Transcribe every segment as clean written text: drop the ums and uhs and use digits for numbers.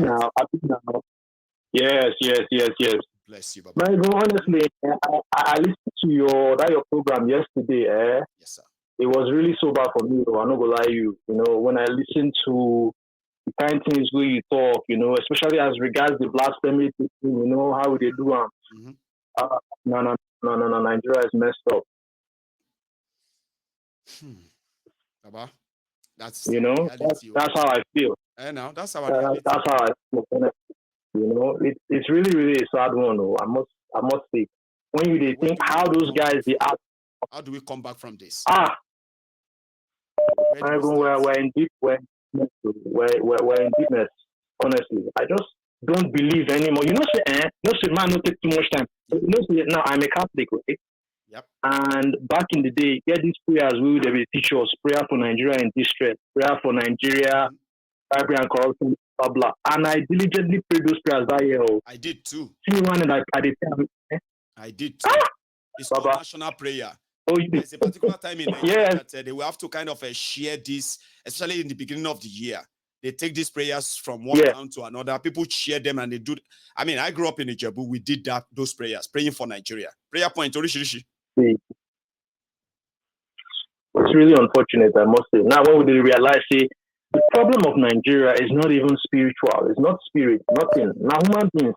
now. I think now. Yes, yes, yes, yes. Bless you, Baba. But even honestly, I listened to your program yesterday. Yes, sir. It was really sober for me. Though, I'm not gonna lie you. When I listened to the kind things where you talk, especially as regards the blasphemy, thing, how they do them. Mm-hmm. No, no, no, no, no. Nigeria is messed up. Baba, that's That's reality. how I feel. Now that's our reality. That's how I feel. It's really, really a sad one. Though, I must say. When you think how those guys they act. How do we come back from this? We're in deep, we're in deepness. Honestly, I just don't believe anymore. Say man, don't take too much time. Say now I'm a Catholic, right? Yep. And back in the day, get these prayers we would teach us prayer for Nigeria in distress, prayer for Nigeria, bribery and corruption, blah blah. And I diligently prayed those prayers that year. I did too. See one that I did too. It's called national prayer. There's a particular time in Nigeria that they will have to kind of share this, especially in the beginning of the year. They take these prayers from one town to another. People share them and they do. I mean, I grew up in Ijebu. We did those prayers, praying for Nigeria. Prayer point, Orishirishi. It's really unfortunate, I must say. Now, when we realize, the problem of Nigeria is not even spiritual. It's not spirit, nothing. Now, human beings,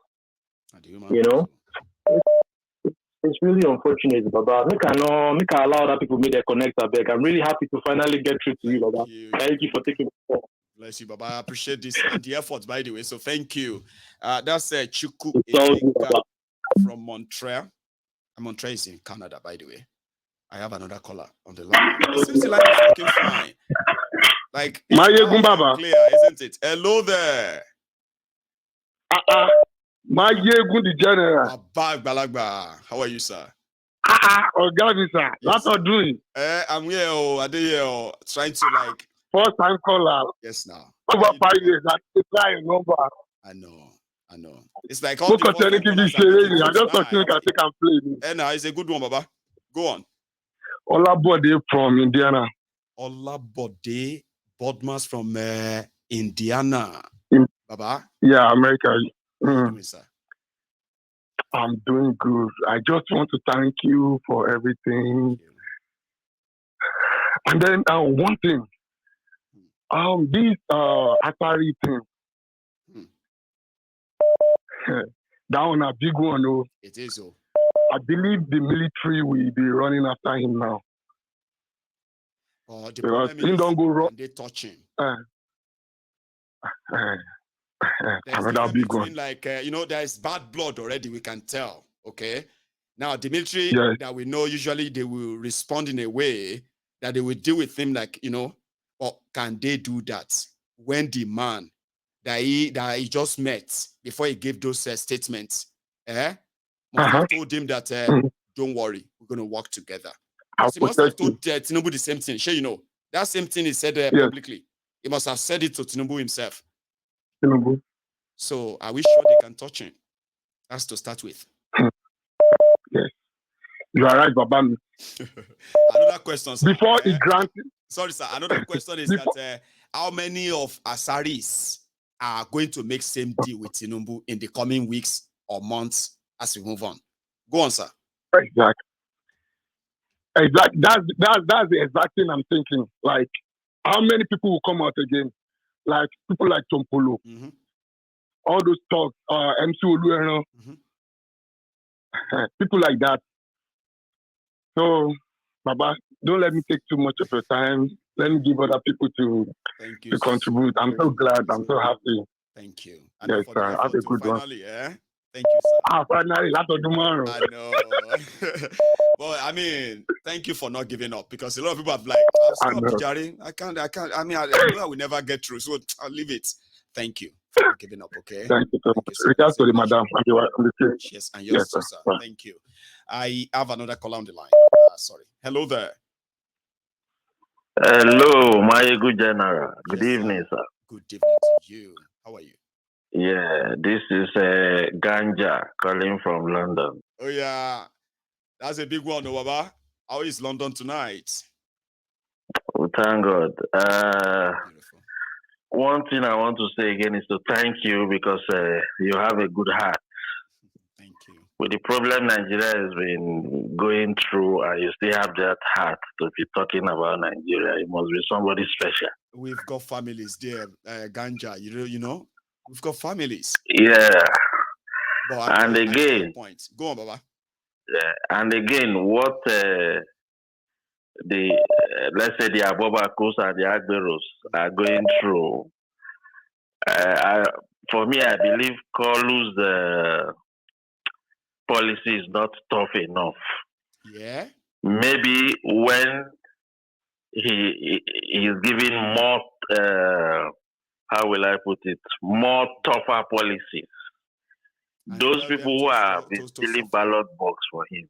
It's really unfortunate, Baba. Make I allow other people make their connect back. I'm really happy to finally get through to you, Baba. Thank you for taking the call. Bless you, Baba. I appreciate this and the efforts, by the way. So thank you. That's Chuku from Montreal. Montreal is in Canada, by the way. I have another caller on the line. It seems the line is working fine. Like it's clear, isn't it? Hello there. My Yegun the general. How are you, sir? Ogami, sir. What are you doing? I'm here. I did here. Trying to first time caller. Yes, now. Over 5 years. That's a number. I know. It's like all the I just thought you can take and play. Now it's a good one, Baba. Go on. Olabode from Indiana. Olabode Bodmas from Indiana. Baba? Yeah, America. How are you doing, sir? I'm doing good. I just want to thank you for everything. And then one thing. This Atari thing. That one a big one, though. It is, oh. I believe the military will be running after him now. The problem is don't go wrong. They touch him. Another big one. There's bad blood already. We can tell. Okay. Now the military that we know usually they will respond in a way that they will deal with him or can they do that when the man that he just met before he gave those statements, must have told him that don't worry, we're going to work together. He must have told Tinubu the same thing. Sure, that same thing he said publicly. He must have said it to Tinubu himself. Tinubu. So are we sure they can touch him? That's to start with. Yes. You are right, Baba. Another question, sir. Before he granted. Sorry, sir. Another question is that how many of Asaris are going to make same deal with Tinubu in the coming weeks or months as we move on? Go on, sir. Exactly. That's the exact thing I'm thinking. Like, how many people will come out again? Like people like Tompolo. Mm-hmm. All those talks, MC Oluero. People like that. So, Baba, don't let me take too much of your time. Let me give other people to contribute. I'm so glad. I'm so happy. Thank you. Yes, sir. Have a good one. Thank you, sir. Finally, that's tomorrow. I know. Well, I mean, thank you for not giving up because a lot of people have I can't. I mean, I know I will never get through, so I'll leave it. Thank you for not giving up, okay? Thank you so much. Regards to the madam. Yes, and yours too, sir. Thank you. I have another caller on the line. Sorry. Hello there. Hello, my good general. Good evening, sir. Good evening to you. How are you? Yeah, this is Ganja calling from London. Oh, yeah. That's a big one, Baba. How is London tonight? Oh, thank God. one thing I want to say again is to thank you because you have a good heart. Thank you. With the problem Nigeria has been going through, and you still have that heart to be talking about Nigeria, it must be somebody special. We've got families there, Ganja. You know, we've got families. Yeah. But and again, go on, Baba. Yeah, and again, what let's say the Abobakos and the Agberos are going through, for me, I believe Kolu's policy is not tough enough. Yeah. Maybe when he is giving more, how will I put it, more tougher policies. And those people who are stealing ballot box for him,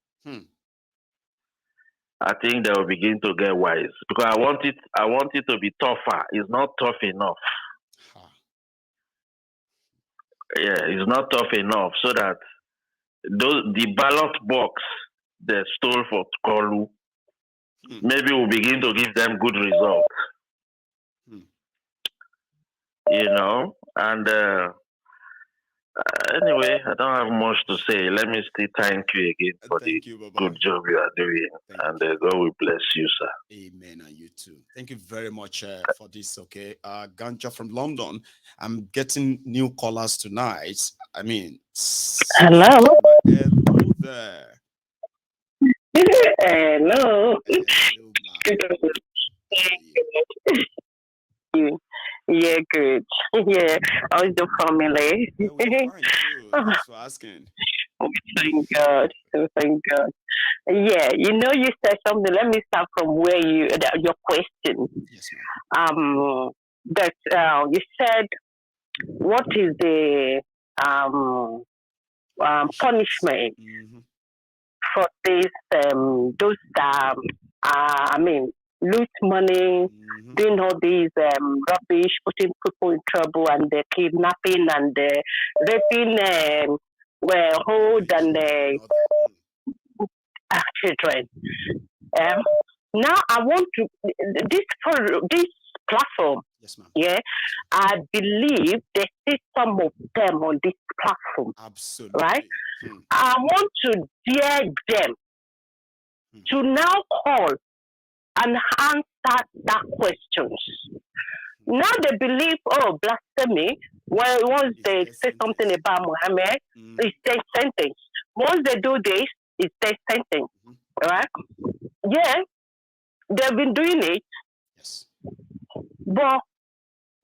I think they will begin to get wise, because I want it to be tougher. It's not tough enough. Yeah, it's not tough enough, so that the ballot box they stole for Kolu, maybe we'll begin to give them good results. You know, and anyway, I don't have much to say. Let me still thank you again for the good job you are doing. And God will bless you, sir. Amen. And you too. Thank you very much for this, okay? Ganja from London. I'm getting new callers tonight. I mean, hello. Hello there. Hello. Yeah, good. Yeah, how's the family? Yeah, we're fine too. Thanks for asking. Thank God. Thank God. Yeah, you know, you said something. Let me start from where your question. Yes, ma'am. That you said, what is the punishment for this those that I mean, loot money, doing all these rubbish, putting people in trouble, and the kidnapping and the raping, hold and children. Now I want to this platform. Yes, ma'am. Yeah, I believe there's still some of them on this platform. Absolutely. Right. I want to dare them to now call and answer that questions. Now they believe, oh, blasphemy. Well, once they say something about Muhammad, it's death sentence. Once they do this, it's death sentence. Right? Yeah, they've been doing it. Yes. But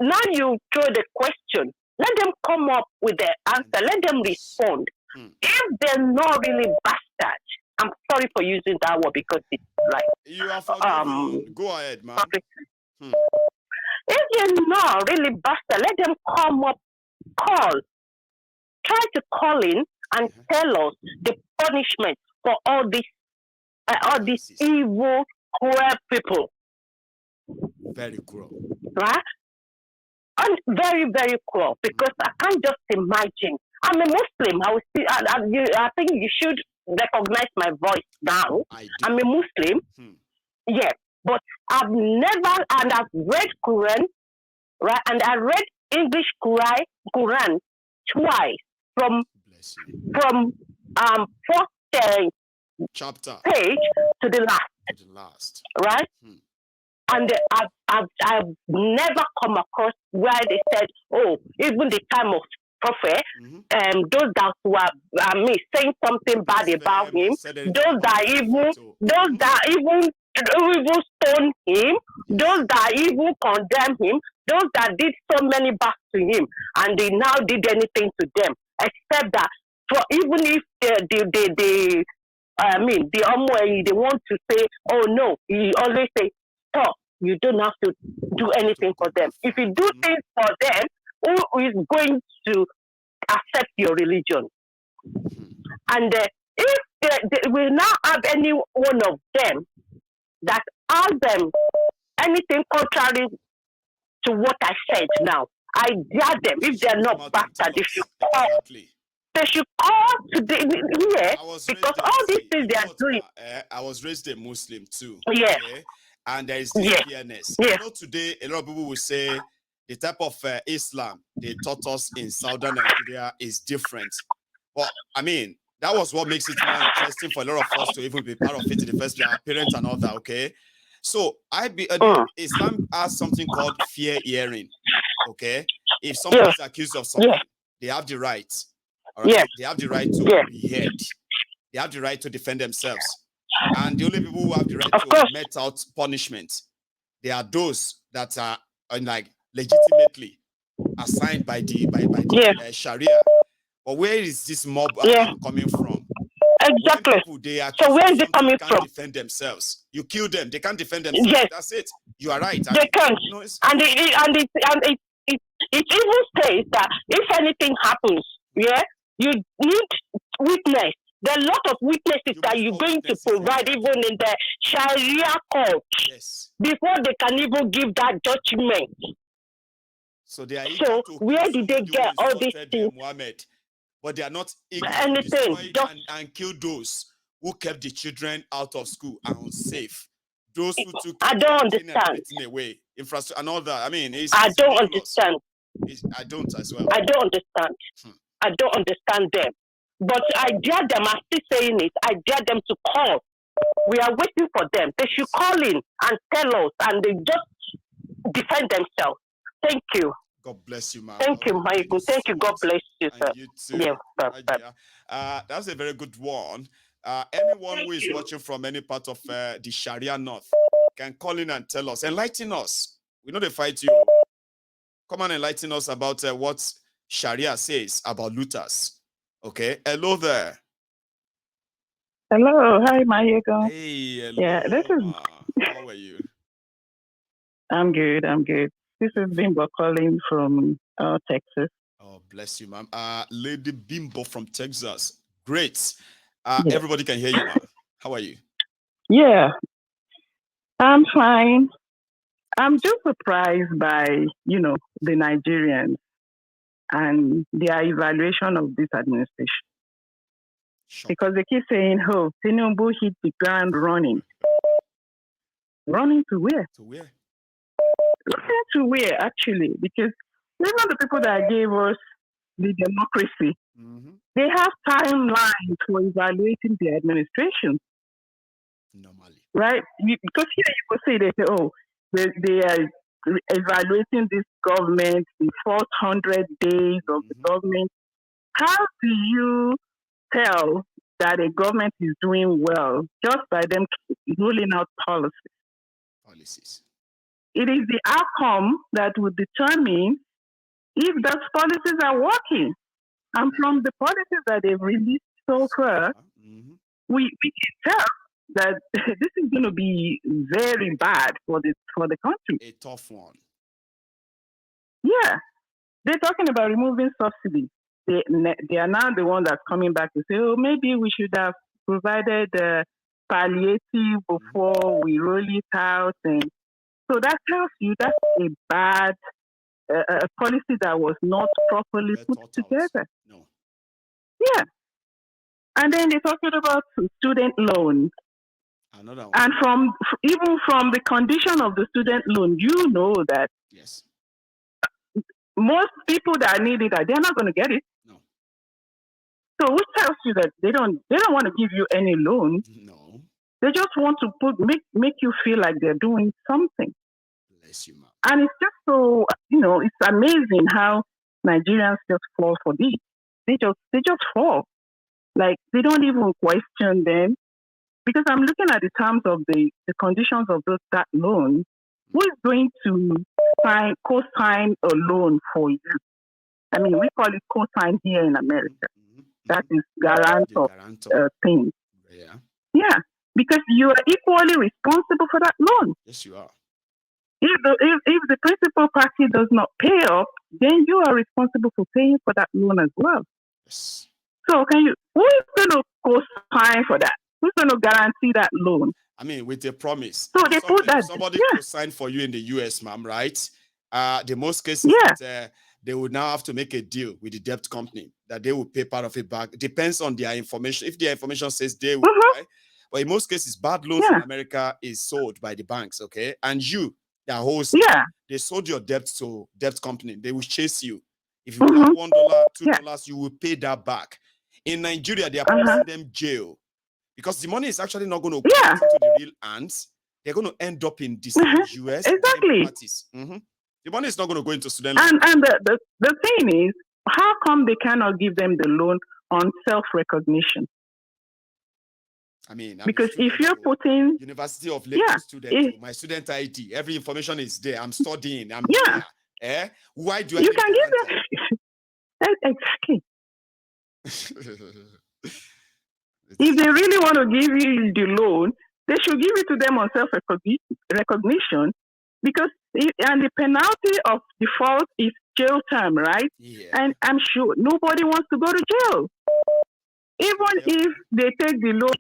now you throw the question. Let them come up with the answer. Let them respond. If they're not really bastards, I'm sorry for using that word because it's like you are forgiven. Go ahead, man. If you're not really bastard, let them come up, try to call in and tell us the punishment for all these evil, cruel people. Very cruel. Right? And very, very cruel, because I can't just imagine. I'm a Muslim. I think you should recognize my voice now. I'm a Muslim. Yeah, but I've never, and I've read Quran, right? And I read English Quran twice from first chapter page to the last. Right? And I've never come across where they said, oh, even the time of prophet, those that were saying something bad about him, those that even stone him, those that even condemn him, those that did so many bad to him, and they now did anything to them, except that for even if the Omway, they want to say, oh no, he always say, stop, you don't have to do anything for them. If you do things for them, who is going to accept your religion? And if they will now have any one of them that ask them anything contrary to what I said now, I dare them, if they're not bastard, they should call. They should call today here, because all these things they are doing. I was raised a Muslim too. Yeah. Okay? And there is this fairness. Yeah. You know, today a lot of people will say the type of Islam they taught us in southern Nigeria is different. But I mean, that was what makes it more interesting for a lot of us to even be part of it in the first place, our parents and all that, okay? So Islam has something called fair hearing, okay? If someone is accused of something, they have the right, all right? They have the right to be heard. They have the right to defend themselves. And the only people who have the right to met out punishment, they are those that are like legitimately assigned by the Sharia. But where is this mob coming from? Exactly. So where is it coming from? Defend themselves. You kill them. They can't defend themselves. Yes. That's it. You are right. They can't. You know, it even states that if anything happens, you need witness. There are a lot of witnesses that you're going to provide even in the Sharia court before they can even give that judgment. So they are where did they get all these things? Muhammad, but they are not able to destroy and kill those who kept the children out of school and unsafe. Those who took I don't understand away infrastructure and all that. I mean, I don't understand. I don't as well. I don't understand. I don't understand them. But I dare them. I'm still saying it. I dare them to call. We are waiting for them. They should call in and tell us, and they just defend themselves. Thank you. God bless you, ma'am. Thank you, Michael. Thank you. God bless you, sir. You too. Yeah, that's a very good one. Anyone who is watching from any part of the Sharia North can call in and tell us, enlighten us. We know they fight you. Come and enlighten us about what Sharia says about looters. Okay, hello there. Hello, hi, Mayego. Hey, hello. Yeah, this is. How are you? I'm good. This is Bimbo calling from Texas. Oh, bless you, ma'am. Lady Bimbo from Texas. Great. Everybody can hear you, ma'am. How are you? Yeah, I'm fine. I'm just surprised by, the Nigerians and their evaluation of this administration. Sure. Because they keep saying, oh, Tinubu hit the ground running. Running to where? To where? Running to where, actually? Because even the people that gave us the democracy, they have timelines for evaluating the administration. Normally. Right? Because here you could say, they say, oh, they are evaluating this government, the 400 days of the government. How do you tell that a government is doing well just by them ruling out policies? It is the outcome that will determine if those policies are working. And from the policies that they've released so far, we can tell that this is going to be very bad for the country. A tough one. Yeah. They're talking about removing subsidies. They are now the one that's coming back to say, oh, maybe we should have provided palliative before we roll it out. And so that tells you that's a bad policy that was not properly put together. No. Yeah. And then they're talking about student loans. Another one. And even from the condition of the student loan, you know that most people that need it, they're not going to get it. No. So which tells you that they don't want to give you any loan. No. They just want to make you feel like they're doing something. Bless you, ma'am. And it's just so, it's amazing how Nigerians just fall for this. They just fall. Like, they don't even question them. Because I'm looking at the terms of the conditions of that loan. Who is going to co-sign a loan for you? I mean, we call it co-sign here in America. That is guarantor thing. Yeah, because you are equally responsible for that loan. Yes, you are. If the principal party does not pay up, then you are responsible for paying for that loan as well. Yes. So who is going to co-sign for that? Who's going to guarantee that loan? I mean, with a promise. So they put that. Somebody co-sign for you in the US, ma'am, right? The most cases, they would now have to make a deal with the debt company that they will pay part of it back. Depends on their information. If their information says they will, right? But in most cases, bad loans in America is sold by the banks, okay? And you, Their whole they sold your debt to debt company. They will chase you. If you have $1, $2, you will pay that back. In Nigeria, they are putting them jail because the money is actually not going to go into the real hands. They're going to end up in the same US. Exactly. The money is not going to go into student loan. And the thing is, how come they cannot give them the loan on self-recognition? I mean, because if you're putting University of Lagos student, my student ID, every information is there. I'm studying. I'm there. Why do I? You can give them exactly. If they really want to give you the loan, they should give it to them on self-recognition, because and the penalty of default is jail time, right? Yeah. And I'm sure nobody wants to go to jail, even if they take the loan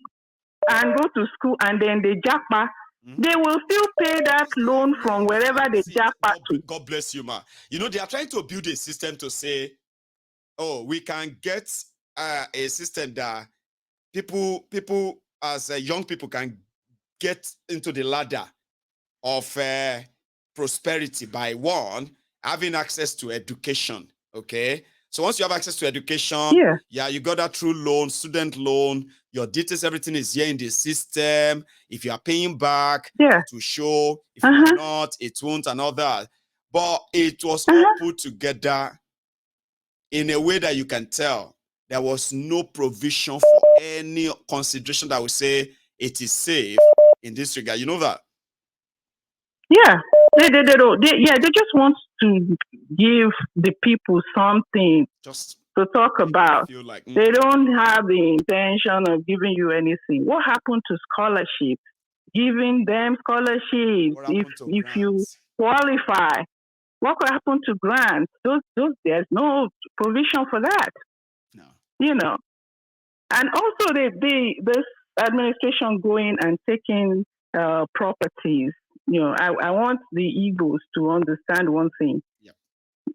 and go to school and then they jackpot. They will still pay that loan from wherever they jackpot to. God bless you, ma. You know, they are trying to build a system to say, oh, we can get a system that people as young people can get into the ladder of prosperity by having access to education. Okay. So once you have access to education, you got that through loan, student loan, your details, everything is here in the system. If you are paying back, it will show. If you are not, it won't, and all that. But it was all put together in a way that you can tell there was no provision for any consideration that would say it is safe in this regard. You know that? Yeah. They just want to give the people something just to talk about. Like, They don't have the intention of giving you anything. What happened to scholarships? Giving them scholarships if you qualify. What could happen to grants? Those there's no provision for that. No. You know. And also this administration going and taking properties. You know, I want the Igbos to understand one thing. Yep.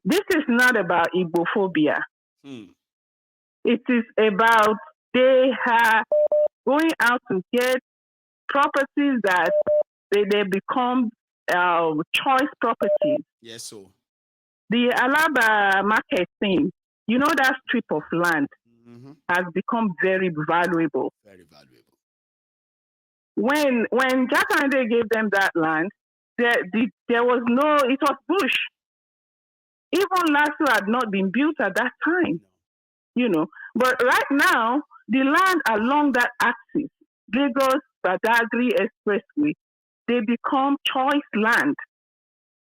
This is not about Igbophobia. It is about they are going out to get properties that they become choice properties. Yes, so. The Alaba market thing, you know, that strip of land has become very valuable. Very valuable. When Jack and they gave them that land, there was it was bush. Even Lasso had not been built at that time, you know. But right now, the land along that axis, Lagos Badagry Expressway, they become choice land.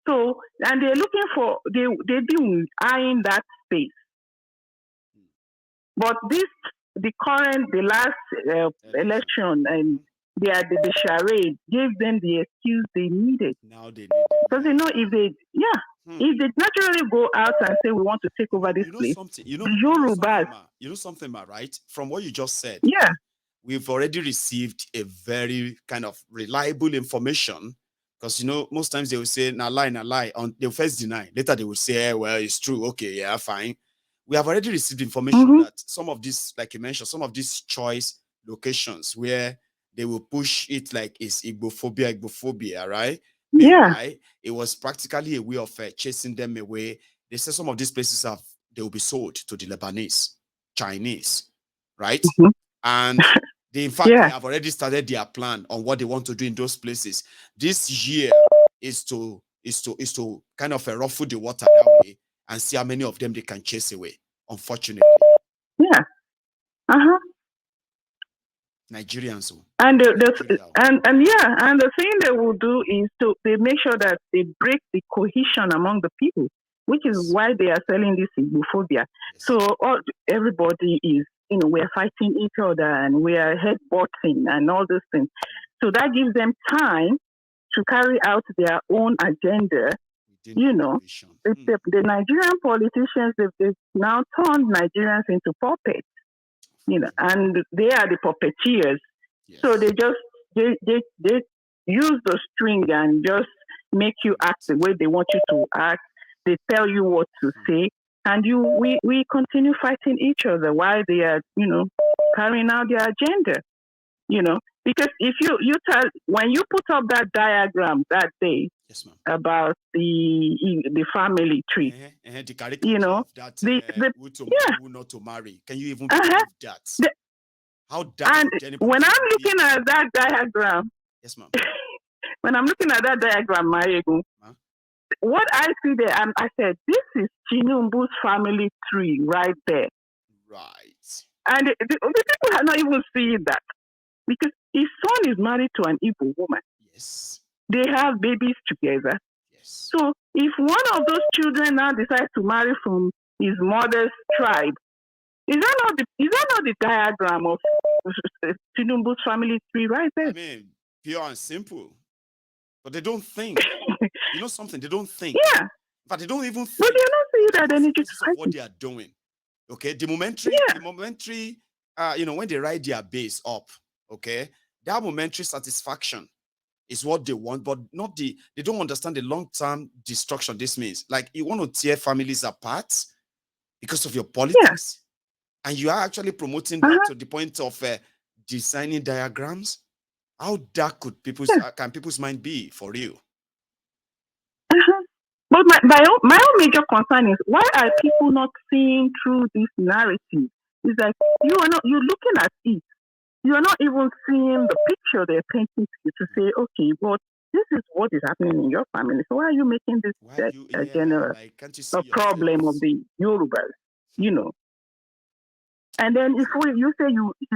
So, and they're looking for, they've been eyeing that space. But the last election and the charade gave them the excuse they needed. Now they need it. Because you know, if they naturally go out and say we want to take over this place, you know something, ma, right? From what you just said, yeah, we've already received a very kind of reliable information. Because you know, most times they will say nah lie, they'll first deny. Later they will say, well, it's true, okay, yeah, fine. We have already received information that some of these, like you mentioned, some of these choice locations where they will push it like it's Igbophobia, right? Meanwhile, it was practically a way of chasing them away. They say some of these places they will be sold to the Lebanese, Chinese, right? And in fact, they have already started their plan on what they want to do in those places. This year is to kind of ruffle the water that way and see how many of them they can chase away. Unfortunately, Nigerians. And the thing they will do is they make sure that they break the cohesion among the people, which is why they are selling this Igbophobia. So everybody is, you know, we're fighting each other and we are headbutting and all these things. So that gives them time to carry out their own agenda. You know, the Nigerian politicians, they've now turned Nigerians into puppets. You know, and they are the puppeteers. So they use the string and just make you act the way they want you to act. They tell you what to say, and we continue fighting each other while they are, you know, carrying out their agenda. You know, because if you tell, when you put up that diagram that day, yes, ma'am, about the family tree, the you know, that, who not to marry. Can you even believe that? How and when I'm looking at that diagram, yes, ma'am. When I'm looking at that diagram, Mayegu, what I see there, I said, this is Tinubu's family tree right there. Right. And the people are not even seeing that. Because his son is married to an Igbo woman. Yes. They have babies together. Yes. So if one of those children now decides to marry from his mother's tribe, is that not the diagram of Tinubu's family tree right there? I mean, pure and simple. But they don't think. You know something? They don't think. Yeah. But they don't even think. But you don't see that energy of what they are doing. Okay, the momentary, when they ride their base up, okay, that momentary satisfaction is what they want, but not they don't understand the long-term destruction this means. Like, you want to tear families apart because of your politics, and you are actually promoting that to the point of designing diagrams. How dark could can people's mind be for real? But my own major concern is, why are people not seeing through this narrative? It's like you're looking at it. You're not even seeing the picture they're painting to you to say, okay, well, this is what is happening in your family. So why are you making this general problem of the Yorubas? You know. And then if you say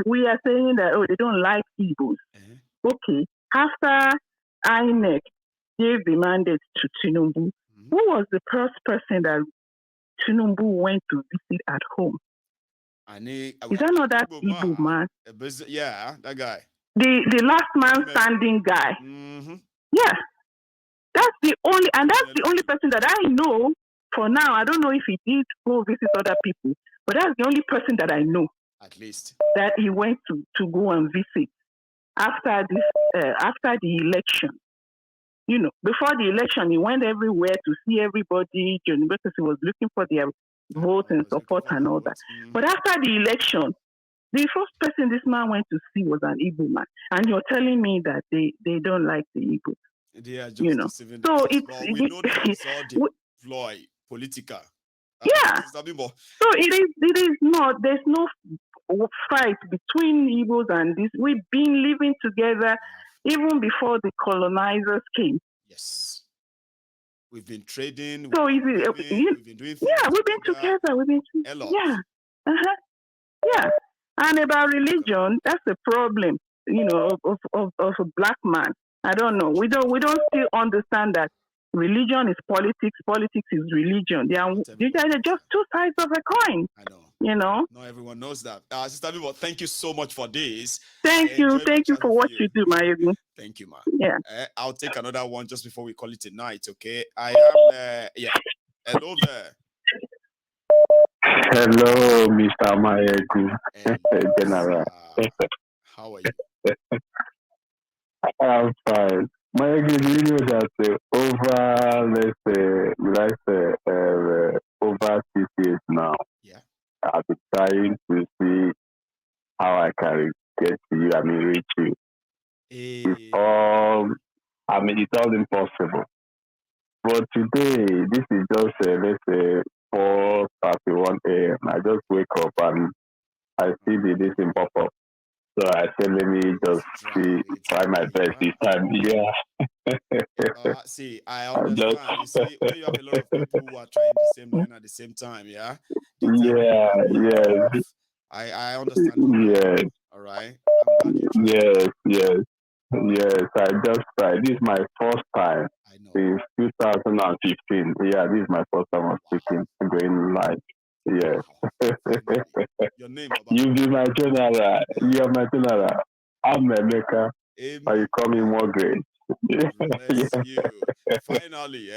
we are saying that, they don't like Igbos. Okay, after INEC gave the mandate to Tinubu, who was the first person that Tinubu went to visit at home? Is that not that Igbo man? Yeah, that guy. The last man standing guy. Mm-hmm. Yeah. That's the only person that I know for now. I don't know if he did go visit other people, but that's the only person that I know. At least. That he went to go and visit after the election. You know, before the election, he went everywhere to see everybody, because he was looking for their vote and support and all that. But after the election, the first person this man went to see was an Igbo man. And you're telling me that they don't like the Igbo. They are just deceiving. So we know that it's all deploy political. Yeah. So it is not, there's no fight between Igbos and this. We've been living together even before the colonizers came. Yes. We've been trading. So we've been doing things. Yeah, we've been together. We've been together. Yeah. Yeah. And about religion, that's a problem, of a black man. I don't know. We don't still understand that religion is politics. Politics is religion. They are just two sides of a coin. I know. Not everyone knows that. Sister Bibo, thank you so much for this. Thank you for what you do, Mayegu. Thank you, ma. Yeah. I'll take another one just before we call it a night. Okay. I am. Hello there. Hello, Mr. Mayegu. General. How are you? I'm fine. Mayegu, do you know that over 6 years now, I've been trying to see how I can get to you, reach you. It's all impossible. But today, this is just, 4:31 a.m. I just wake up and I see this in pop up. So I said, let me just try my best this time. Yeah. See, I understand. You see, when you have a lot of people who are trying the same line at the same time, yeah? Yes. I understand. Yes. All right. Yes. I just tried. This is my first time. I know. Since 2015. Yeah, this is my first time of speaking, going live. Yes. Wow. Your name, Baba? You be my general. You are my general. I'm Emeka. Are you call me more great? Bless you. Finally,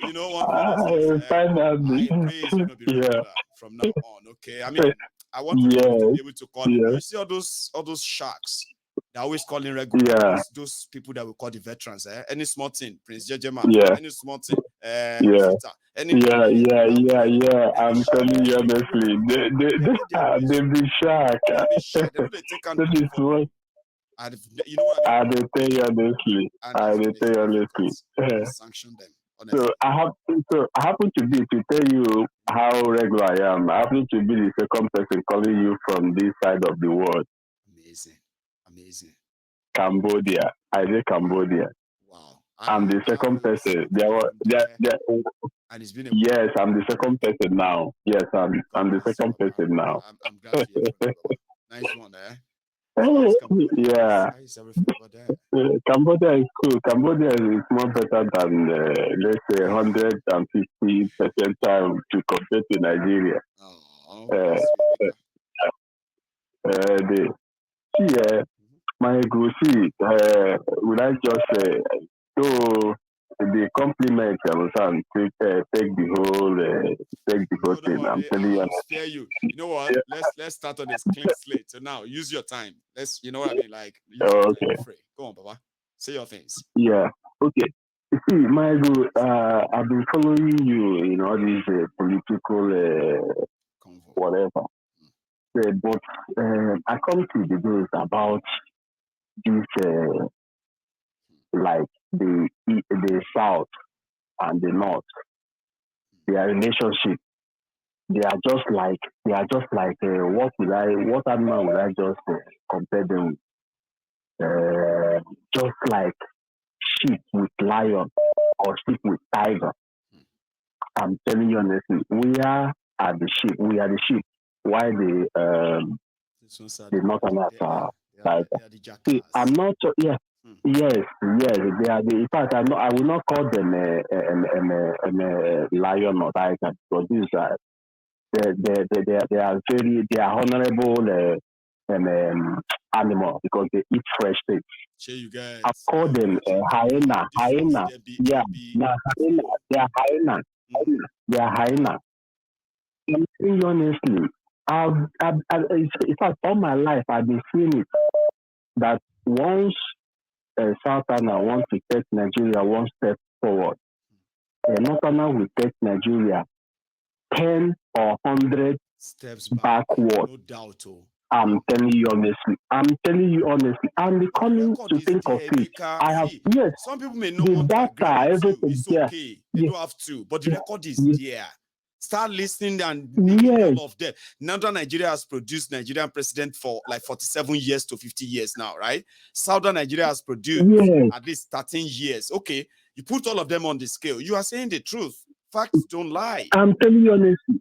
you know one thing. Finally. I praise you to be regular from now on. Okay. I mean, I want to be able to call you. You see all those sharks. They're always calling regular. Those people that we call the veterans. Any small thing, Prince Jejema. Any small thing. I'm telling you honestly, they be shark. They take You know what I will tell you honestly. I will tell you honestly. Sanction them. Honestly. So I happen to tell you how regular I am. I happen to be the second person calling you from this side of the world. Amazing. Cambodia. I say Cambodia. Wow. I'm the second person. And it's been yes, I'm the second person now. Yes, I'm the second person now. I'm glad to hear from you, Baba. Nice one, eh? Yeah. Nice everything over there. Cambodia is cool. Cambodia is more better than let's say 150% time to compare to Nigeria. My go see. Would I just so the compliment and take the whole thing. I'm telling you. Spare you. You know what? Yeah. Let's start on this clean slate. So now use your time. You know what I mean? Like use your time free. Go on, Baba. Say your things. Yeah. Okay. See, my good, I've been following you in all these political whatever. But I come to the news about this, like the South and the North, their relationship. They are just like what animal will I just compare them with? Just like sheep with lion or sheep with tiger. I'm telling you honestly, we are the sheep. We are the sheep. Why the northerners are tiger? See, I'm not sure. Yeah. Yes. They are in fact, I will not call them a lion or tiger because these are they are honorable animal because they eat fresh things. You guys, I call them hyena. Yeah, hyena. They are hyena. They are hyena. I'm saying honestly, in fact, all my life I've been seeing it that once Southerner wants to take Nigeria one step forward, a Northerner will take Nigeria 10 or 100 steps backward. No doubt. I'm telling you honestly. I'm becoming to think of it. I have some people may not want to agree with you. It's okay. They don't have to, but the record is there. Start listening and all of them. Northern Nigeria has produced Nigerian president for like 47 years to 50 years now, right? Southern Nigeria has produced at least 13 years. Okay, you put all of them on the scale. You are saying the truth. Facts don't lie. I'm telling you honestly.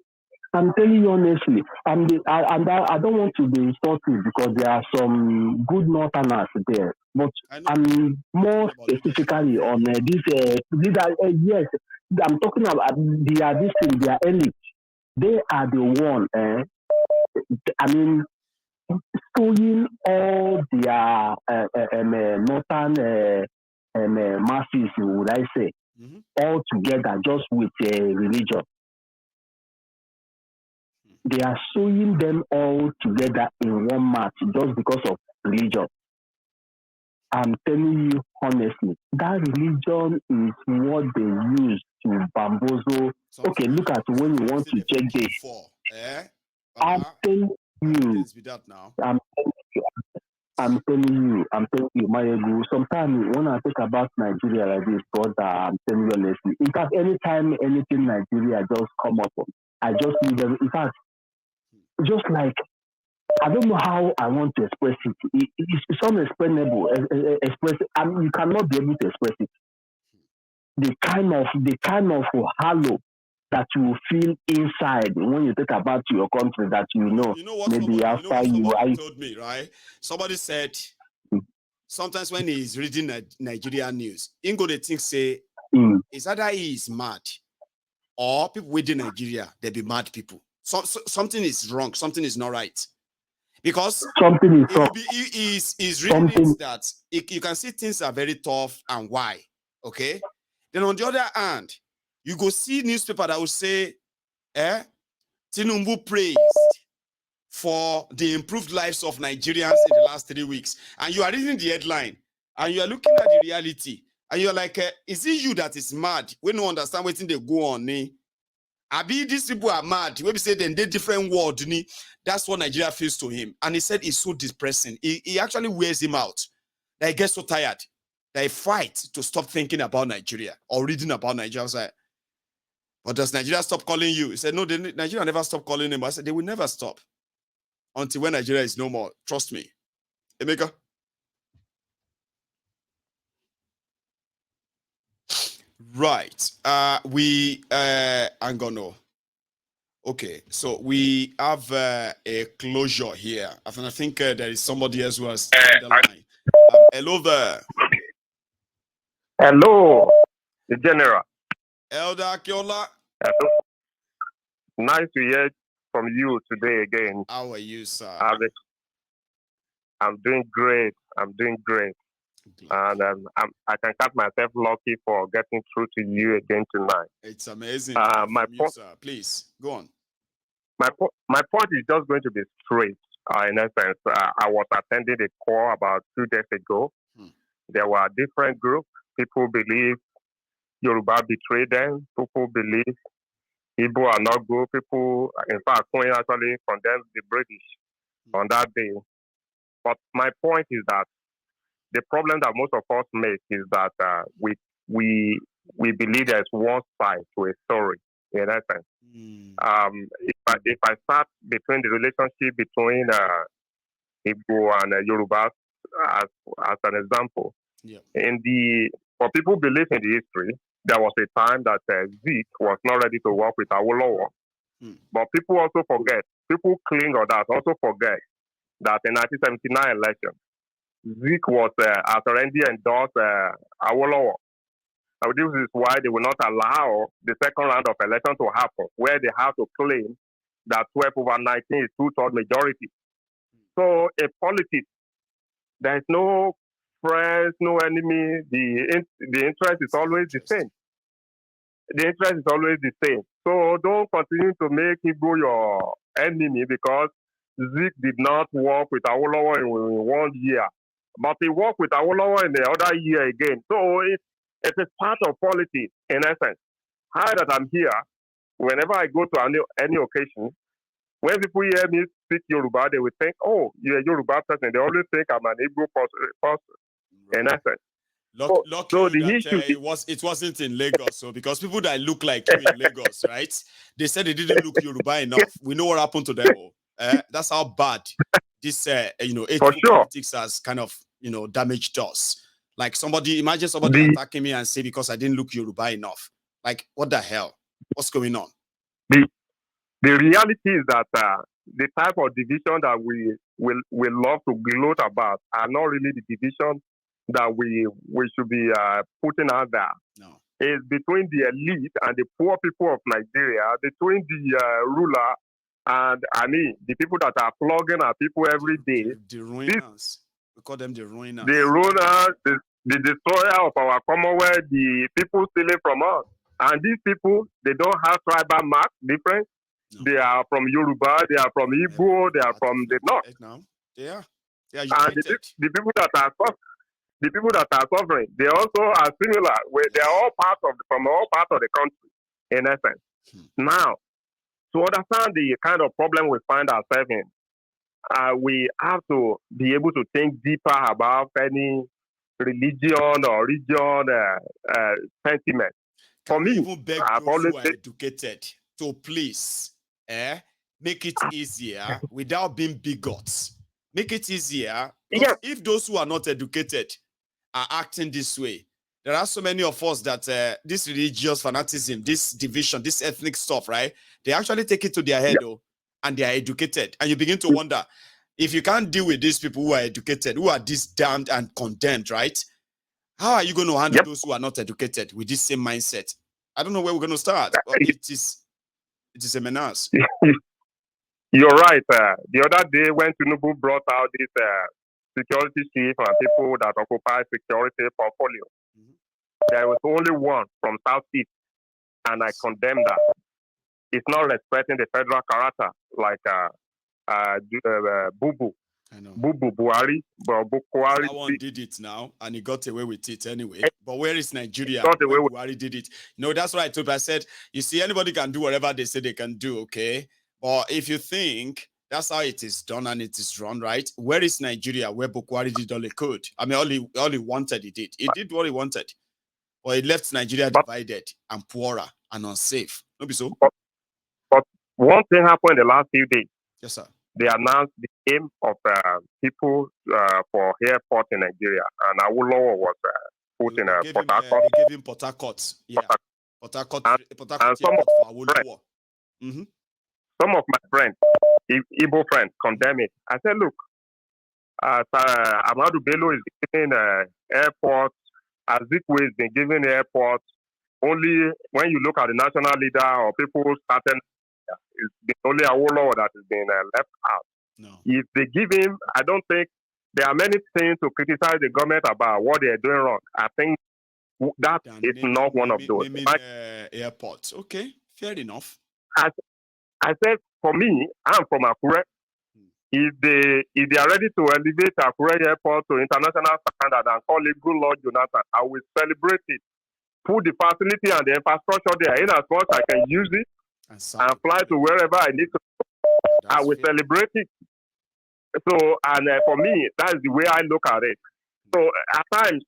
I don't want to be insulting because there are some good Northerners there, but I'm more specifically on this. Yes, I'm talking about their elite. They are the one. I mean, stowing all their northern masses, would I say, all together just with religion. They are sewing them all together in one mat just because of religion. I'm telling you honestly, that religion is what they use to bamboozle. Okay, look at when you want to check this. I'm telling you. I'm telling you, Mayegu. Sometimes when I think about Nigeria like this, brother, I'm telling you honestly. In fact, anytime anything Nigeria just come up, I just need them. In fact, just like I don't know how I want to express it. It's unexplainable. You cannot be able to express it. The kind of halo that you feel inside when you think about your country that you know maybe after somebody told me, right? Somebody said sometimes when he's reading Nigerian news, Ingo they think say it's either he is mad or people within Nigeria, they be mad people. Something is wrong, something is not right. Because something is wrong. He's reading it that you can see things are very tough and why. Okay. Then on the other hand, you go see newspaper that will say, Tinubu praised for the improved lives of Nigerians in the last 3 weeks. And you are reading the headline and you are looking at the reality. And you're like, is it you that is mad? We don't understand what they go on. Abi, these people are mad. When we say then they different world, that's what Nigeria feels to him. And he said it's so depressing. He actually wears him out. That he gets so tired that he fights to stop thinking about Nigeria or reading about Nigeria. I was like, but does Nigeria stop calling you? He said, no, Nigeria never stop calling him. I said, they will never stop until when Nigeria is no more. Trust me. Emeka? Right. I'm gonna. Okay, so we have a closure here. I think there is somebody else who has on the line. Hello there. Hello, the general. Elder Akiola. Nice to hear from you today again. How are you, sir? I'm doing great. I'm doing great. And I can count myself lucky for getting through to you again tonight. It's amazing. Sir. Please, go on. My point is just going to be straight. In essence, I was attending a call about 2 days ago. There were different groups. People believe Yoruba betrayed them. People believe Igbo are not good. People, in fact, Queen actually condemned the British on that day. But my point is that the problem that most of us make is that we believe there's one side to a story. In essence, if I start between the relationship between Igbo and Yoruba as an example, for people believe in the history, there was a time that Zeke was not ready to work with Awolowo. But people also forget, people cling on that, also forget that in 1979 election, Zeke was already endorsed Awolowo. Now, this is why they will not allow the second round of election to happen, where they have to claim that 12/19 is 2/3 majority. So, in politics, there is no friends, no enemy. The interest is always the same. The interest is always the same. So, don't continue to make Igbo your enemy because Zeke did not work with Awolowo in 1 year, but he worked with Awolowo in the other year again. So, it's a part of politics, in essence. How that I'm here, whenever I go to any occasion, when people hear me speak Yoruba, they will think, oh, you're a Yoruba person. They always think I'm an Igbo person, in essence. So the issue it wasn't in Lagos. So because people that look like you in Lagos, right? They said they didn't look Yoruba enough. We know what happened to them. That's how bad this politics has kind of damaged us. Like imagine somebody attacking me and say because I didn't look Yoruba enough. Like what the hell? What's going on? The reality is that the type of division that we love to gloat about are not really the division that we should be putting out there. No. It's between the elite and the poor people of Nigeria, between the ruler and the people that are flogging our people every day. The ruiners. We call them the ruiners. The ruiners, the destroyer of our Commonwealth, the people stealing from us. And these people, they don't have tribal mark difference. No. They are from Yoruba, they are from Igbo, they are from the north. No. Yeah. And the people that are suffering, they also are similar. They are all from all parts of the country, in essence. Now, to understand the kind of problem we find ourselves in, we have to be able to think deeper about any religion or region sentiment. For me, even beg those who are educated to please make it easier without being bigots. Make it easier. Because if those who are not educated are acting this way, there are so many of us that this religious fanaticism, this division, this ethnic stuff, right? They actually take it to their head, though, and they are educated. And you begin to wonder, if you can't deal with these people who are educated, who are this damned and condemned, right? How are you going to handle those who are not educated with this same mindset? I don't know where we're going to start. It is a menace. You're right. The other day when Tinubu brought out this security chief and people that occupy security portfolio, there was only one from Southeast, and I condemn that. It's not respecting the federal character like Bubu. I know. Buhari, but that one did it now, and he got away with it anyway. But where is Nigeria? Where Buhari did it? No, that's what I told you. I said, you see, anybody can do whatever they say they can do, okay? But if you think that's how it is done and it is run, right? Where is Nigeria? Where Buhari did all he could? I mean, all he wanted, he did. He did what he wanted. But he left Nigeria divided and poorer and unsafe. No be so? But one thing happened in the last few days. Yes, sir. They announced the name of people for airport in Nigeria, and Awolowo was put in Port Harcourt. They gave him Port Harcourt. Yeah. Port Harcourt and some for Awolowo. Some of my friends, Igbo friends, condemn it. I said, look, Ahmadu Bello is giving airports, Azikwe has been given airports. Only when you look at the national leader or people starting, it's been only Awolowo that has been left out. No. If they give him, I don't think there are many things to criticize the government about what they are doing wrong. I think that is not one of those. Airports. Okay, fair enough. I said, for me, I'm from Akure. If they are ready to elevate Akure Airport to international standard and call it Good Lord Jonathan, I will celebrate it. Put the facility and the infrastructure there in as much I can use it and fly to wherever I need to. I will celebrate it. So, and for me, that is the way I look at it. So, at times,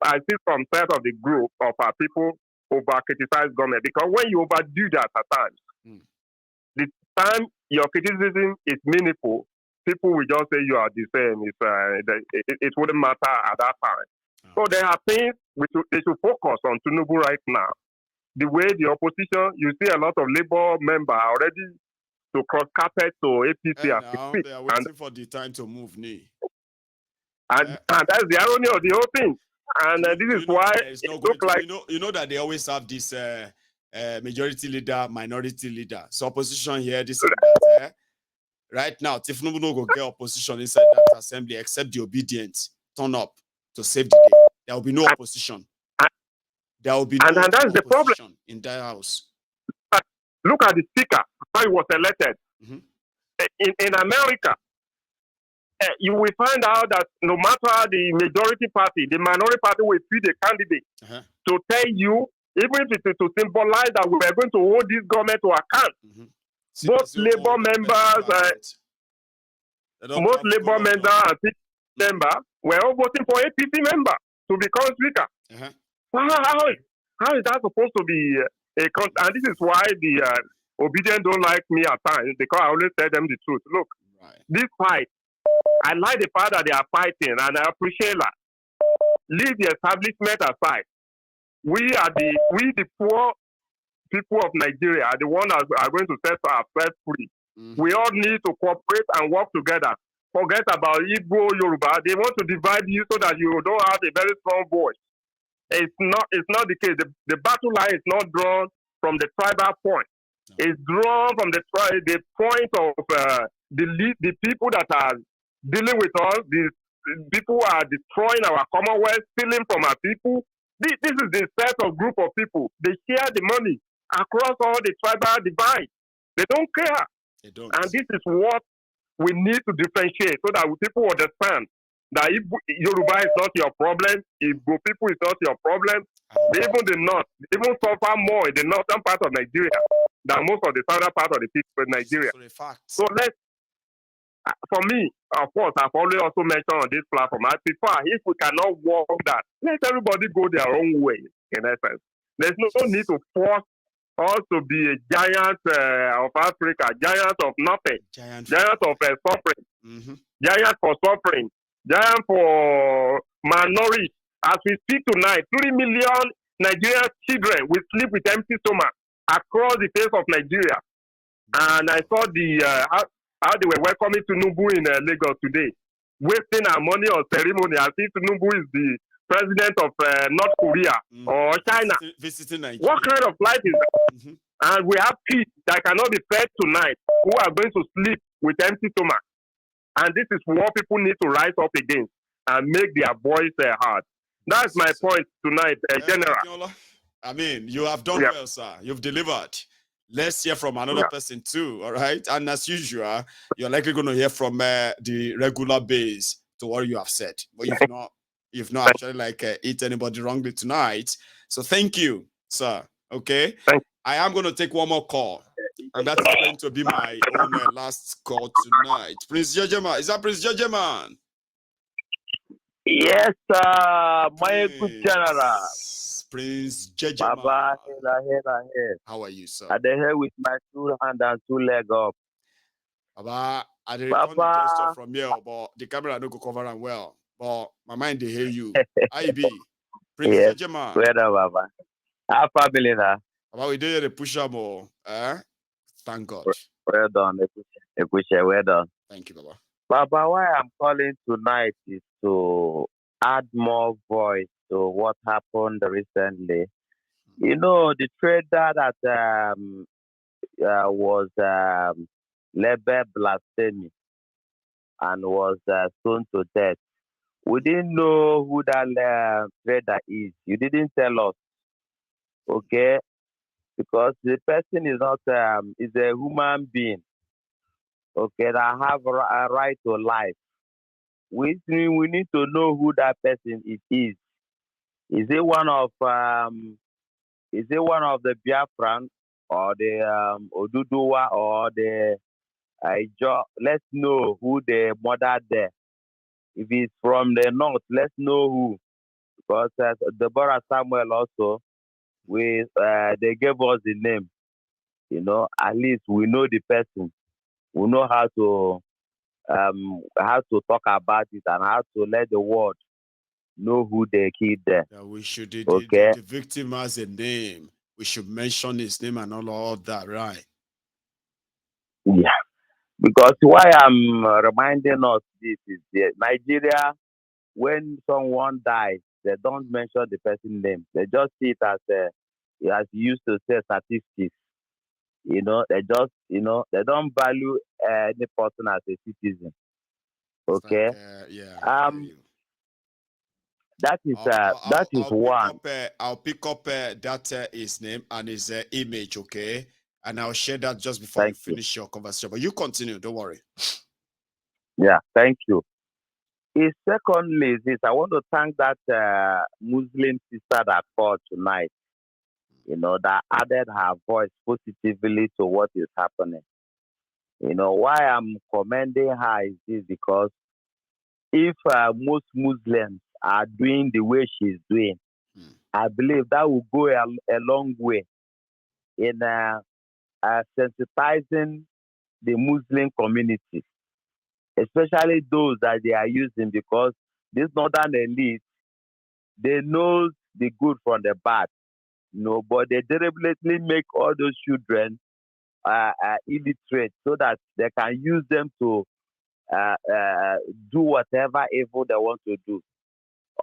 I see some part of the group of our people over criticize government because when you overdo that at times, the time your criticism is meaningful, people will just say you are the same. It wouldn't matter at that time. So there are things they should focus on Tinubu right now. The way the opposition, you see a lot of Labour members already to cross carpet to APC as we speak. They are waiting for the time to move, and that's the irony of the whole thing. And this is why it looks like you know that they always have this majority leader, minority leader. So opposition here, this and that. Right now, Tinubu no go get opposition inside that assembly except the obedient turn up to save the day. There will be no opposition. There will be no and that's the problem in that house. Look at the speaker, how he was elected. In America, you will find out that no matter the majority party, the minority party will feed a candidate to tell you, even if it is to symbolize that we are going to hold this government to account. Most Labour members, and members were all voting for APC member to become speaker. How is that supposed to be and this is why the obedient don't like me at times, because I always tell them the truth. Look, this fight, I like the fact that they are fighting, and I appreciate that. Leave the establishment aside. We the poor people of Nigeria are the ones that are going to set ourselves free. We all need to cooperate and work together. Forget about Igbo, Yoruba. They want to divide you so that you don't have a very strong voice. It's not the case. The battle line is not drawn from the tribal point. It's drawn from the point of the people that are dealing with us. These people are destroying our commonwealth, stealing from our people. This is the set of group of people. They share the money across all the tribal divide. They don't care. They don't. And this is what we need to differentiate so that people understand that if Yoruba is not your problem, if Igbo people is not your problem, even the north, even suffer more in the northern part of Nigeria than most of the southern part of the people in Nigeria. So for me, of course, I've always also mentioned on this platform, I prefer if we cannot walk that, let everybody go their own way, in essence. There's no need to force us to be a giant of Africa, giant of nothing, giant of suffering, giant for suffering, giant for minority. As we speak tonight, 3 million Nigerian children will sleep with empty stomach across the face of Nigeria. And I saw how they were welcoming Tinubu in Lagos today, wasting our money on ceremony as if Tinubu is the president of North Korea or China. Visiting Nigeria. What kind of life is that? And we have kids that cannot be fed tonight who are going to sleep with empty stomach. And this is what people need to rise up against and make their voice heard. That's my point tonight, General. I mean, you have done well, sir. You've delivered. let's hear from another person too. All right. And as usual, you're likely going to hear from the regular base to what you have said. But you've not actually like hit anybody wrongly tonight. So thank you, sir. Okay. I am going to take one more call. And that's going to be my own last call tonight. Prince Jejeman. Is that Prince Jejeman? Yes, sir. My good general. Prince Jejeman. Baba, How are you, sir? At the head with my 2 hands and 2 legs up. Baba, I didn't return the gesture from here, but the camera don't go cover them well. But my mind, they hear you. I be Prince Jejeman. Where the Baba? How family now? Baba, we did the push up more. Thank God. Well done. Well done. Thank you, Baba. Baba, why I'm calling tonight is to add more voice to what happened recently. You know, the trader that was labeled blasphemy and was stoned to death. We didn't know who that trader is. You didn't tell us, okay? Because the person is not is a human being, okay, that have a right to life. We need to know who that person it is. Is it one of the Biafran or the Oduduwa or the let's know who the mother there. If it's from the north, let's know who. Because Deborah Samuel also, they gave us the name. You know, at least we know the person. We know how to talk about it and how to let the world know who they killed there. Yeah, we should okay. The victim has a name. We should mention his name and all that, right? Yeah. Because why I'm reminding us this is Nigeria, when someone dies, they don't mention the person's name. They just see it as you used to say, statistics. You know, they just, they don't value any person as a citizen. Okay. That is one. I'll pick up that his name and his image, okay? And I'll share that just before you finish your conversation. But you continue, don't worry. Yeah, thank you. Secondly, I want to thank that Muslim sister that called tonight, that added her voice positively to what is happening. Why I'm commending her is this, because if most Muslims are doing the way she's doing, I believe that will go a long way in sensitizing the Muslim community, especially those that they are using, because this northern elite, they know the good from the bad, but they deliberately make all those children illiterate so that they can use them to do whatever evil they want to do.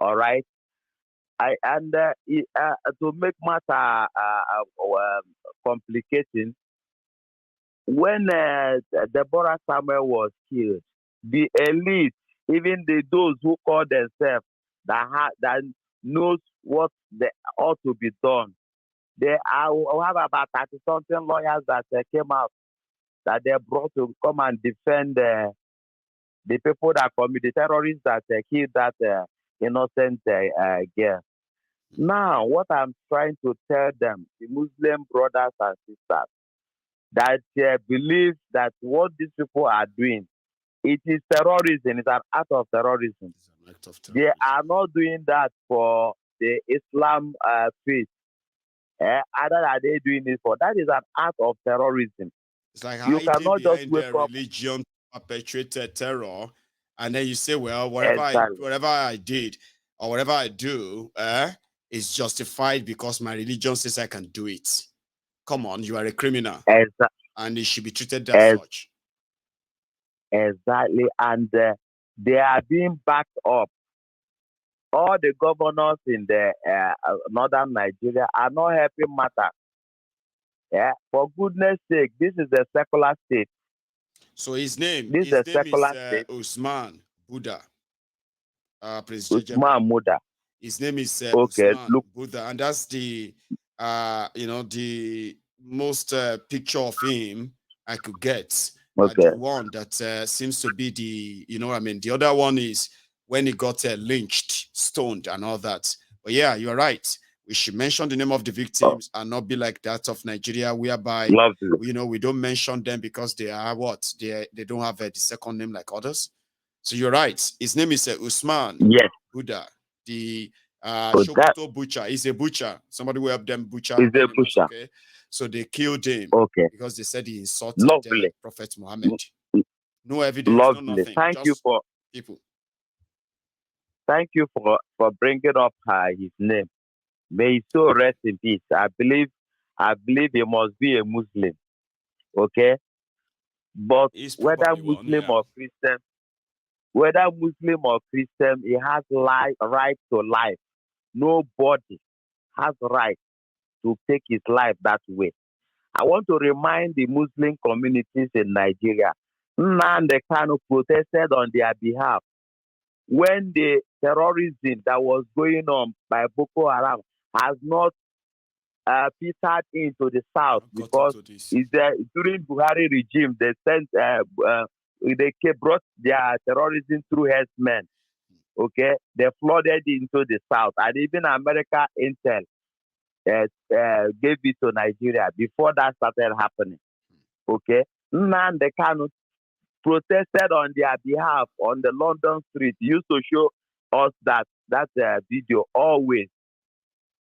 All right. To make matter complicating, when Deborah Samuel was killed, the elite, even those who call themselves that knows what they ought to be done, they have about 30-something lawyers that came out that they brought to come and defend the people that commit the terrorists that killed that innocent girl. Now, what I'm trying to tell them, the Muslim brothers and sisters, that believe that what these people are doing, it is terrorism. It's an act of terrorism. They are not doing that for the Islam faith. Either are they doing it for? That is an act of terrorism. It's like you cannot just wake up. Religion perpetrated terror, and then you say, well, whatever I did or whatever I do is justified because my religion says I can do it. Come on, you are a criminal. And it should be treated as such. Exactly. And they are being backed up. All the governors in the northern Nigeria are not helping matter. Yeah, for goodness sake, this is a secular state. So his name is Usman Buddha. Usman Buddha. His name is Usman Buddha, and that's the the picture of him I could get. Okay. The one that seems to be the, you know what I mean? The other one is when he got lynched, stoned, and all that. But yeah, you're right. We should mention the name of the victims and not be like that of Nigeria, whereby, you know, we don't mention them because they are what? They don't have the second name like others. So you're right. His name is Usman. Yes. Buddha. The Shokoto butcher. He's a butcher. Somebody will help them butcher. He's a butcher. Okay. So they killed him. Okay. Because they said he insulted Prophet Muhammad. No evidence. Lovely. No nothing. Thank you for people. Thank you for bringing up his name. May he so rest in peace. I believe he must be a Muslim. Okay? But whether Muslim or Christian, he has right to life. Nobody has right to take his life that way. I want to remind the Muslim communities in Nigeria, Nnamdi Kanu protested on their behalf when the terrorism that was going on by Boko Haram has not petered into the south, because during Buhari regime they sent they brought their terrorism through herdsmen. Okay, they flooded into the south, and even America Intel gave it to Nigeria before that started happening. Okay, Nnamdi Kanu protested on their behalf on the London street. He used to show us that video always.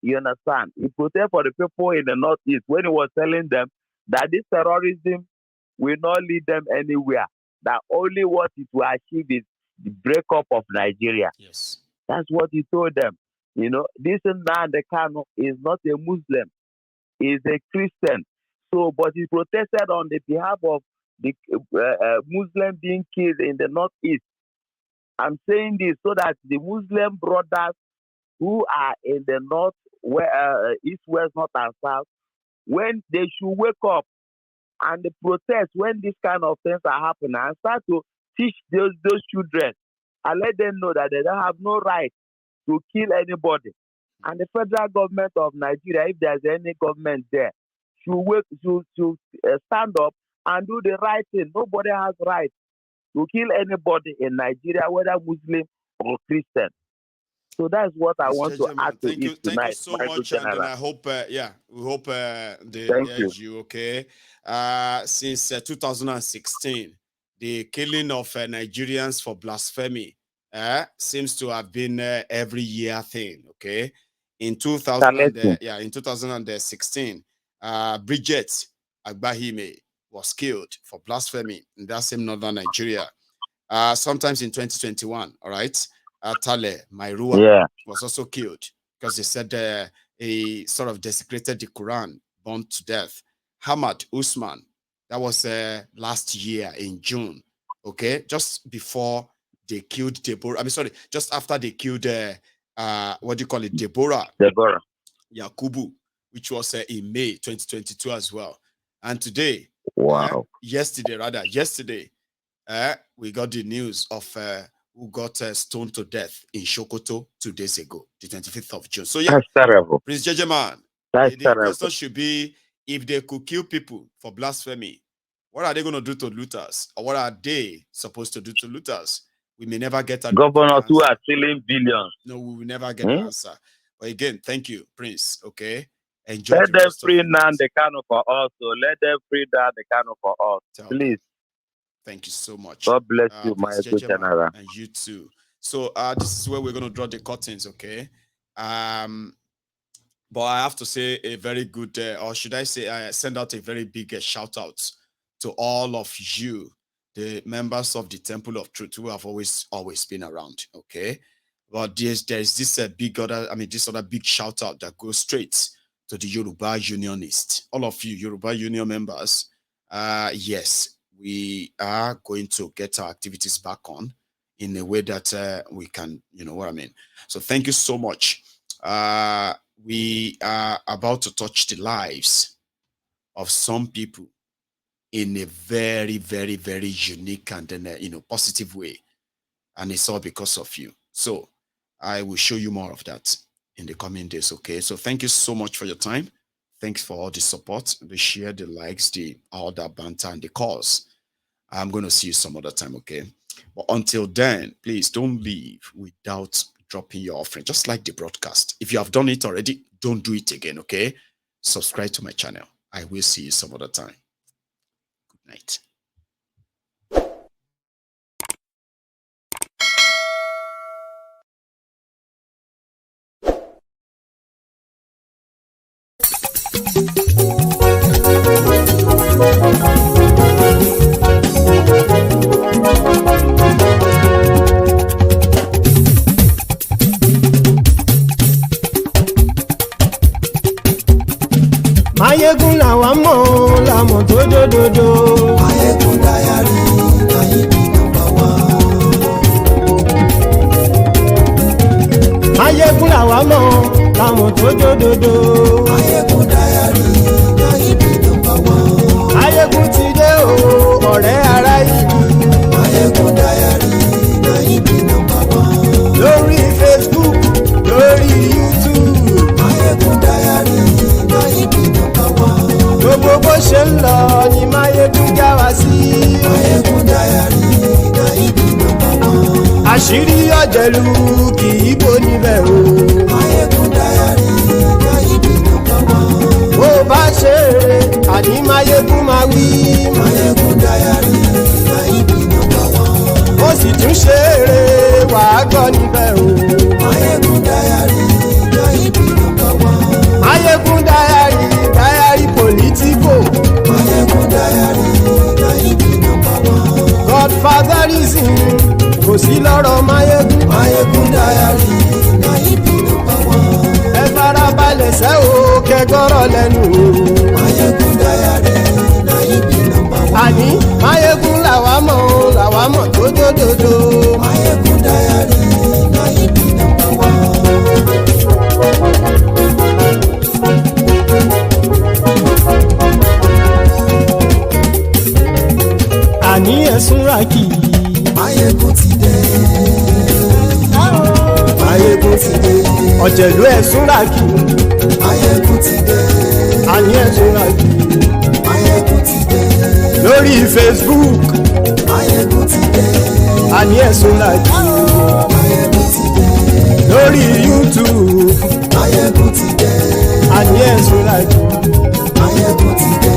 You understand? He protested for the people in the Northeast when he was telling them that this terrorism will not lead them anywhere. That only what it will achieve is the breakup of Nigeria. Yes. That's what he told them. You know, this Nnamdi Kanu is not a Muslim. He is a Christian. So, but he protested on the behalf of the Muslim being killed in the Northeast. I'm saying this so that the Muslim brothers who are in the north, east, west, north, and south, when they should wake up and protest when this kind of things are happening, and start to teach those children and let them know that they don't have no right to kill anybody. And the federal government of Nigeria, if there's any government there, should stand up and do the right thing. Nobody has right to kill anybody in Nigeria, whether Muslim or Christian. So that's what I want to add to it tonight. Thank you so much, and then I hope, we hope they heard you. Okay, since 2016, the killing of Nigerians for blasphemy seems to have been every year thing. Okay, in 2016, Bridget Agbahime was killed for blasphemy in that same northern Nigeria. Sometimes in 2021, all right. Tale Mairua was also killed because they said he sort of desecrated the Quran, burned to death. Hamad Usman, that was last year in June, okay, just before they killed Deborah. Just after they killed what do you call it, Deborah Yakubu, which was in May 2022 as well. And today, yesterday, we got the news of who got stoned to death in Sokoto 2 days ago, the 25th of June. So yeah, that's terrible. Prince Jejeman, the question should be, if they could kill people for blasphemy, what are they going to do to looters? Or what are they supposed to do to looters? We may never get a governors who are stealing billions. No, we will never get an answer. But again, thank you, Prince. Okay. Enjoy let them free Nnamdi Kanu for us. So let them free Nnamdi Kanu for us. Please. Thank you so much. God bless you, my good general. And you too. So this is where we're going to draw the curtains, okay? But I have to say a very good, or should I say, send out a very big shout out to all of you, the members of the Temple of Truth, who have always been around, okay? But there is this this other big shout out that goes straight to the Yoruba Unionists. All of you Yoruba Union members, yes, we are going to get our activities back on in a way that we can, you know what I mean? So thank you so much. We are about to touch the lives of some people in a very, very, very unique and positive way. And it's all because of you. So I will show you more of that in the coming days, okay? So thank you so much for your time. Thanks for all the support, the share, the likes, all that banter and the calls. I'm going to see you some other time, okay? But until then, please don't leave without dropping your offering, just like the broadcast. If you have done it already, don't do it again, okay? Subscribe to my channel. I will see you some other time. Good night. Mayegun làwa mọ̀ làmọ̀ tó dòdòdò. Mayegun Diary Nayibi #1. Mayegun làwa mọ̀ làmọ̀ tó dòdòdò. Mayegun Diary Nayibi #1. Mayegun ti dé o ọ̀rẹ́ ara ìlú. Mayegun Diary Nayibi #1. Lórí Facebook lórí YouTube. Mayegun Diary Nayibi #1. Gbogbo bó ṣe ń lọ ni Mayegun já wa sí. Mayegun Diary Nayibi #1. Àṣírí ọ̀jẹ̀lú kì í bò níbẹ̀ o. Mayegun Diary Nayibi #1. Bó bá ṣe eré àní Mayegun máa wí. Mayegun Diary Nayibi #1. Ó sì tún ṣe eré wàá gbọ́ níbẹ̀ o. Mayegun Diary Nayibi #1. Mayegun Diary political. Mayegun Diary Nayibi #1. Godfatherism kò sí lọ́rọ̀ Mayegun. Mayegun Diary Nayibi #1. Ẹ farabalẹ̀ sẹ́ o kẹgọ́rọ̀ lẹ́nu o. Mayegun Diary Nayibi #1. Àní Mayegun làwa mọ̀ tó dòdòdò. Mayegun Diary Nayibi #1. Àní ẹ̀sùn ràkì. Mayegun ti dé. Mayegun ti dé. Ọ̀jẹ̀lú ẹ̀sùn ràkì. Mayegun ti dé. Àní ẹ̀sùn ràkì. Mayegun ti dé. Lórí Facebook. Mayegun ti dé. Àní ẹ̀sùn ràkì. Mayegun ti dé. Lórí YouTube. Mayegun ti dé. Àní ẹ̀sùn ràkì. Mayegun ti dé.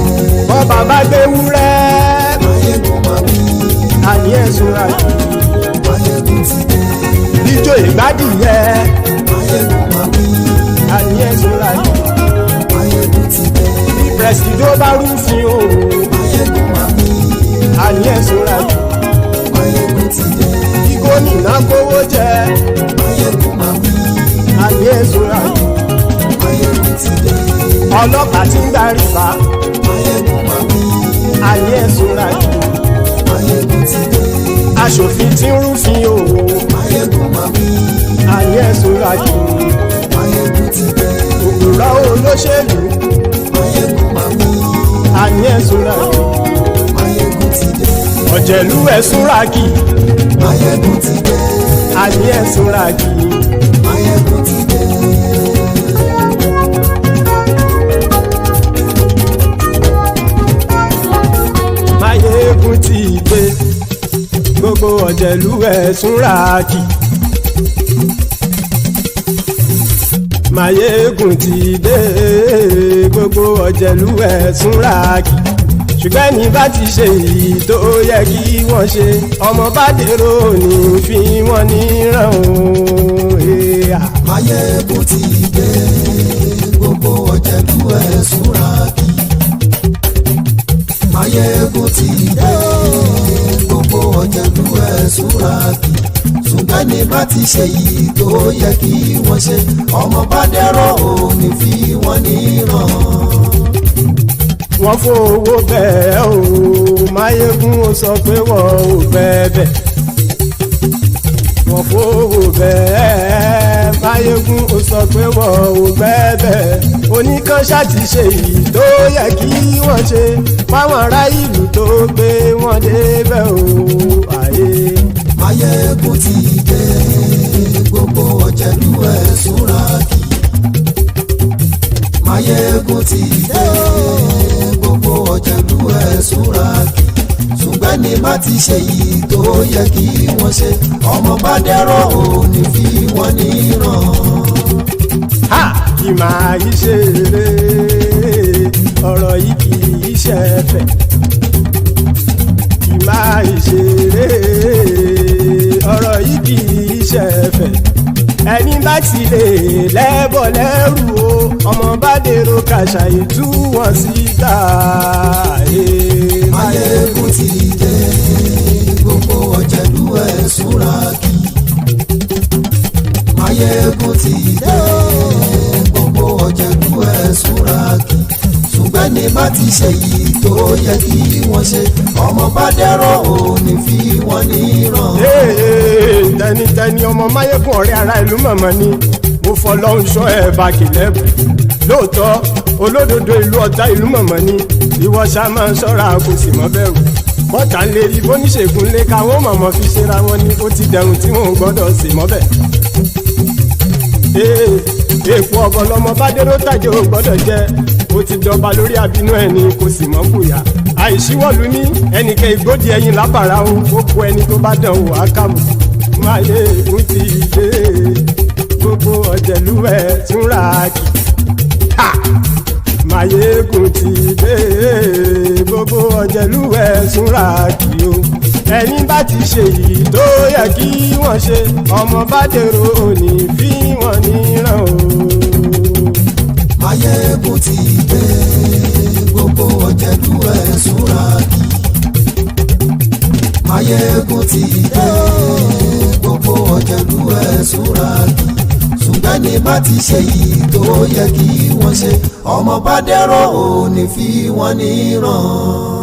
Bọ́ bàbá gbé wúrẹ́. Mayegun máa wí. Àní ẹ̀sùn ràkì. Mayegun ti dé. Ijó ìgbádìyẹ. Mayegun máa wí. Àní ẹ̀sùn ràkì. Mayegun ti dé. Bí pẹ̀sìdó bá rúfin o. Mayegun máa wí. Àní ẹ̀sùn ràkì. Mayegun ti dé. Bí gómìnà kówó jẹ. Mayegun máa wí. Àní ẹ̀sùn ràkì. Mayegun ti dé. Ọlọ́pàá tí ń darí bá. Mayegun máa wí. Àní ẹ̀sùn ràkì. Mayegun ti dé. Aṣòfin tí ń rúfin o. Mayegun máa wí. Àní ẹ̀sùn ràkì. Mayegun ti dé. Òpùrọ́ olóṣèlú. Mayegun máa wí. Àní ẹ̀sùn ràkì. Mayegun ti dé. Ọ̀jẹ̀lú ẹ̀sùn ràkì. Mayegun ti dé. Àní ẹ̀sùn ràkì. Mayegun ti dé. Mayegun ti dé. Gbogbo ọ̀jẹ̀lú ẹ̀sùn ràkì. Mayegun ti dé. Gbogbo ọ̀jẹ̀lú ẹ̀sùn ràkì. Ṣùgbọ́n ní bá ti ṣe èyí tó yẹ kí wọ́n ṣe, ọmọ bá dèrò ní fi wọ́n níran o. Mayegun ti dé. Gbogbo ọ̀jẹ̀lú ẹ̀sùn ràkì. Mayegun ti dé. Gbogbo ọ̀jẹ̀lú ẹ̀sùn ràkì. Ṣùgbọ́n ní bá ti ṣe èyí tó yẹ kí wọ́n ṣe, ọmọ bá dèrò ní fi wọ́n níran. Wọ́n fowó bẹ́ẹ̀ o, Mayegun ó sọ pé wọ́n ò bẹ́ẹ̀. Wọ́n fowó bẹ́ẹ̀, Mayegun ó sọ pé wọ́n ò bẹ́ẹ̀. Oníkan ṣáàtì ṣe èyí tó yẹ kí wọ́n ṣe fáwọn ará ìlú tó gbé wọn débẹ̀ o. Mayegun ti dé. Gbogbo ọ̀jẹ̀lú ẹ̀sùn ràkì. Mayegun ti bá ti ṣe yìí tó yẹ kí wọ́n ṣe ọmọ bá dẹ́rọ̀ ò ní fi wọ́n níran. kì máa yí ṣeré ọ̀rọ̀ yìí kì í ṣẹ̀fẹ̀ kì máa yí ṣeré ọ̀rọ̀ yìí kì í ṣẹ̀fẹ̀ ẹni bá ti lè lẹ́bọ̀ lẹ́rù o ọmọ bá dèrò kàṣà ìtú wọn síta. Máyégún ti dé gbogbo ọ̀jẹ̀lú ẹ̀ súnra kí. Máyégún ti dé gbogbo ọ̀jẹ̀lú ẹ̀ súnra kí. ṣùgbọ́n ní bá ti ṣe yìí tó yẹ kí wọ́n ṣe ọmọ bá dẹ́rọ̀ ò ní fi wọ́n níran. tẹnitẹni ọmọ Máyégún ọ̀rẹ́ ara ìlú mọ̀mọ́ ni mo fọlọ́hún ṣọ́ ẹ̀ bá kìlẹ́bù lóòótọ́ olódodo ìlú ọ̀tá ìlú mọ̀mọ́ ni ìwọ ṣá máa ń ṣọ́ra kò sì mọ́ bẹ̀rù bọ́tà ń lè rí bóníṣègùn lé káwọn mọ̀mọ́ fi ṣera wọn ni ó ti dẹrùn tí wọn ò gbọ́dọ̀ sì mọ́ bẹ̀. èèpo ọ̀bọ lọmọ bá dérò tàjẹ́ ò gbọ́dọ̀ jẹ́ ó ti dọba lórí àbínú ẹni kò sì mọ́ bùyà àìsíwọ́lu ní ẹnìkẹ́ ìgbódì ẹyin lábàrá o ó kó ẹni tó bá dán o àkàmù Máyégún ti dé gbogbo ọ̀jẹ̀lú ẹ̀ túnra kì Máyégún ti dé gbogbo ọ̀jẹ̀lú ẹ̀ túnra kì o ẹni bá ti ṣe yìí tó yẹ kí wọ́n ṣe ọmọ bá dèrò òní fi wọ́n níran o. Máyégún ti dé gbogbo ọ̀jẹ̀lú ẹ̀ súnra kí. Máyégún ti dé gbogbo ọ̀jẹ̀lú ẹ̀ súnra kí. ṣùgbọ́n ní bá ti ṣe yìí tó yẹ kí wọ́n ṣe ọmọ bá dẹ́rọ̀ ò ní fi wọ́n níran.